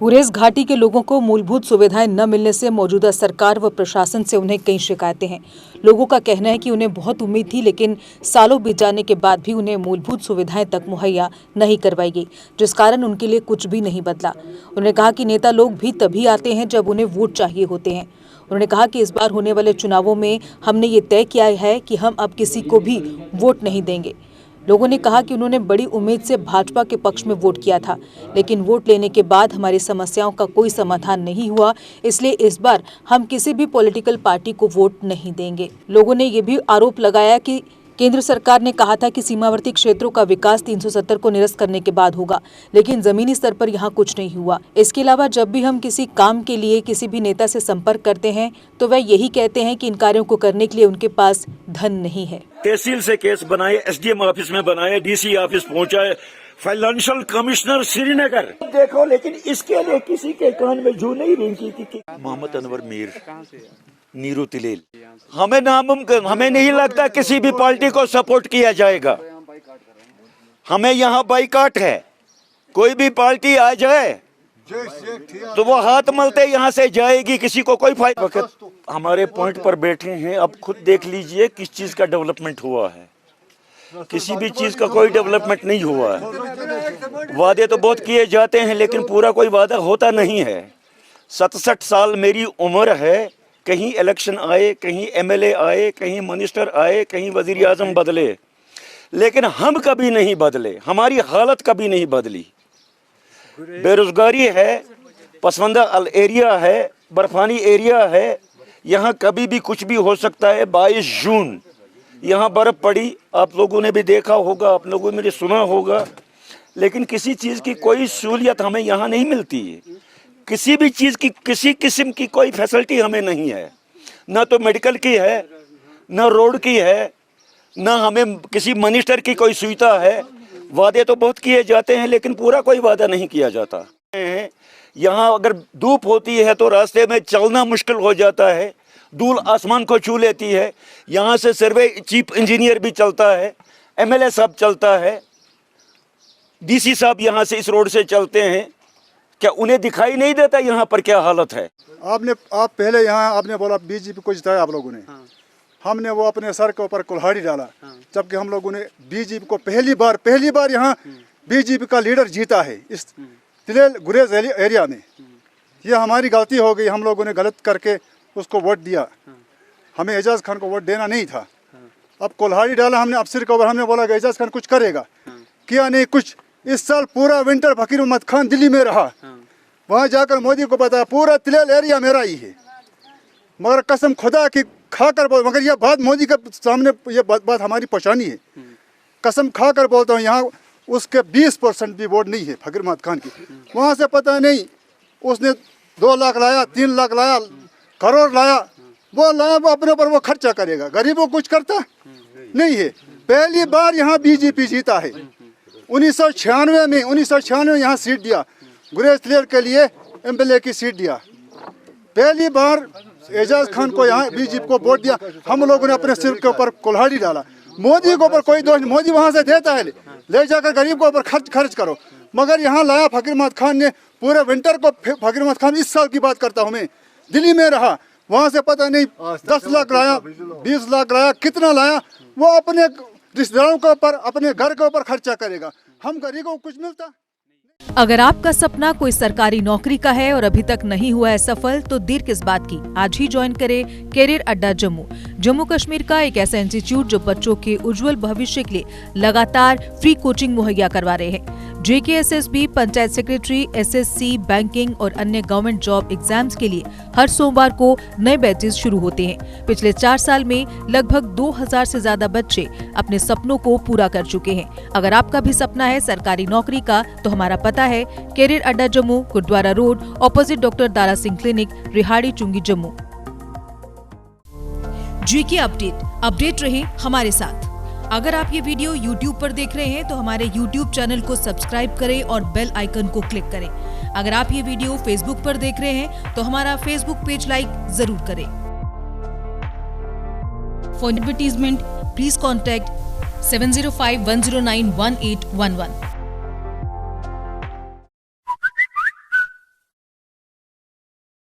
गुरेज घाटी के लोगों को मूलभूत सुविधाएं न मिलने से मौजूदा सरकार व प्रशासन से उन्हें कई शिकायतें हैं। लोगों का कहना है कि उन्हें बहुत उम्मीद थी, लेकिन सालों बीत जाने के बाद भी उन्हें मूलभूत सुविधाएं तक मुहैया नहीं करवाई गई, जिस कारण उनके लिए कुछ भी नहीं बदला। उन्होंने कहा कि नेता लोग भी तभी आते हैं जब उन्हें वोट चाहिए होते हैं। उन्होंने कहा कि इस बार होने वाले चुनावों में हमने ये तय किया है कि हम अब किसी को भी वोट नहीं देंगे। लोगों ने कहा कि उन्होंने बड़ी उम्मीद से भाजपा के पक्ष में वोट किया था, लेकिन वोट लेने के बाद हमारी समस्याओं का कोई समाधान नहीं हुआ, इसलिए इस बार हम किसी भी पॉलिटिकल पार्टी को वोट नहीं देंगे। लोगों ने ये भी आरोप लगाया कि केंद्र सरकार ने कहा था कि सीमावर्ती क्षेत्रों का विकास 370 को निरस्त करने के बाद होगा, लेकिन जमीनी स्तर पर यहाँ कुछ नहीं हुआ। इसके अलावा जब भी हम किसी काम के लिए किसी भी नेता से संपर्क करते हैं तो वह यही कहते हैं कि इन कार्यों को करने के लिए उनके पास धन नहीं है। तहसील से केस बनाए, एसडीएम ऑफिस में बनाए, डीसी ऑफिस पहुंचाए, फाइनेंशियल कमिश्नर श्रीनगर देखो, लेकिन इसके लिए किसी के कान में जू नहीं रिंकी थी। मोहम्मद अनवर मीर, नीरू तिलेल, हमें नामुमकिन, हमें नहीं लगता किसी भी पार्टी को सपोर्ट किया जाएगा। हमें यहाँ बाइकाट है, कोई भी पार्टी आ जाए तो वो हाथ मलते यहाँ से जाएगी, किसी को कोई फायदा। वक्त हमारे पॉइंट पर बैठे हैं, अब खुद देख लीजिए किस चीज का डेवलपमेंट हुआ है। किसी भी चीज का कोई डेवलपमेंट नहीं हुआ है। वादे तो बहुत किए जाते हैं, लेकिन पूरा कोई वादा होता नहीं है। 67 साल मेरी उम्र है, कहीं इलेक्शन आए, कहीं एमएलए आए, कहीं मिनिस्टर आए, कहीं वजीर आजम बदले, लेकिन हम कभी नहीं बदले, हमारी हालत कभी नहीं बदली। बेरोजगारी है, पसमंदा एरिया है, बर्फानी एरिया है, यहाँ कभी भी कुछ भी हो सकता है। 22 जून यहाँ बर्फ पड़ी, आप लोगों ने भी देखा होगा, आप लोगों ने भी सुना होगा, लेकिन किसी चीज़ की कोई सहूलियत हमें यहाँ नहीं मिलती है। किसी भी चीज़ की, किसी किस्म की कोई फैसिलिटी हमें नहीं है, ना तो मेडिकल की है, ना रोड की है, ना हमें किसी मिनिस्टर की कोई सुविधा है। वादे तो बहुत किए जाते हैं, लेकिन पूरा कोई वादा नहीं किया जाता। यहाँ अगर धूप होती है तो रास्ते में चलना मुश्किल हो जाता है, धूल आसमान को छू लेती है। यहाँ से सर्वे चीफ इंजीनियर भी चलता है, एमएलए साहब चलता है, डीसी साहब यहाँ से इस रोड से चलते हैं। क्या उन्हें दिखाई नहीं देता यहाँ पर क्या हालत है? आप पहले यहाँ आपने बोला बीजेपी को जिताया आप लोगों ने। हाँ। हमने वो अपने सर के ऊपर कुल्हाड़ी डाला, जबकि हम लोगों ने बीजेपी को पहली बार यहाँ बीजेपी का लीडर जीता है इस तिलेल गुरेज एरिया में। ये हमारी गलती हो गई, हम लोगों ने गलत करके उसको वोट दिया। हमें एजाज खान को वोट देना नहीं था। अब कुल्हाड़ी डाला हमने अफसर के ऊपर, हमने बोला कि एजाज खान कुछ करेगा, किया नहीं कुछ। इस साल पूरा विंटर फकीर मोहम्मद खान दिल्ली में रहा, वहाँ जाकर मोदी को बताया पूरा तिलेल एरिया मेरा ही है। मगर कसम खुदा की खाकर बोल, मगर यह बात मोदी के सामने, ये बात हमारी पहचानी है। कसम खाकर बोलता हूँ, यहाँ उसके 20% भी वोट नहीं है फकीर मोहम्मद खान की। वहाँ से पता नहीं उसने 2 लाख लाया, 3 लाख लाया, करोड़ लाया, वो लाया, वो अपने ऊपर वो खर्चा करेगा, गरीबों को कुछ करता नहीं है। पहली बार यहाँ बीजेपी जीता है। 1996 में यहाँ सीट दिया, गुरेज तिलेल के लिए एमएलए की सीट दिया। पहली बार एजाज खान को यहाँ बीजेपी को वोट दिया। हम लोगों ने अपने सिर के ऊपर कुल्हाड़ी डाला। मोदी के ऊपर कोई दोष नहीं, मोदी वहाँ से देता है, ले जाकर गरीब के ऊपर खर्च करो। मगर यहाँ लाया फकीर मोहम्मद खान ने पूरे विंटर को। फकीर मोहम्मद खान इस साल की बात करता हूँ मैं, दिल्ली में रहा, वहाँ से पता नहीं 10 लाख लाया, 20 लाख लाया, कितना लाया, वो अपने रिश्तेदारों के ऊपर, अपने घर के ऊपर खर्चा करेगा। हम गरीबों को कुछ मिलता? अगर आपका सपना कोई सरकारी नौकरी का है और अभी तक नहीं हुआ है सफल, तो देर किस बात की, आज ही ज्वाइन करें कैरियर अड्डा जम्मू। जम्मू कश्मीर का एक ऐसा इंस्टीट्यूट जो बच्चों के उज्जवल भविष्य के लिए लगातार फ्री कोचिंग मुहैया करवा रहे हैं। JKSSB, panchayat secretary, SSC, banking और अन्य गवर्नमेंट जॉब एग्जाम्स के लिए हर सोमवार को नए बैचेस शुरू होते हैं। पिछले 4 साल में लगभग 2000 से ज्यादा बच्चे अपने सपनों को पूरा कर चुके हैं। अगर आपका भी सपना है सरकारी नौकरी का, तो हमारा पता है कैरियर अड्डा Jammu, Gurudwara road, opposite doctor Dara Singh clinic, Rehari Chungi, Jammu. GK update रहे हमारे साथ। अगर आप ये वीडियो YouTube पर देख रहे हैं तो हमारे YouTube चैनल को सब्सक्राइब करें और बेल आइकन को क्लिक करें। अगर आप ये वीडियो Facebook पर देख रहे हैं तो हमारा Facebook पेज लाइक जरूर करें। For advertisement please contact 7051091811।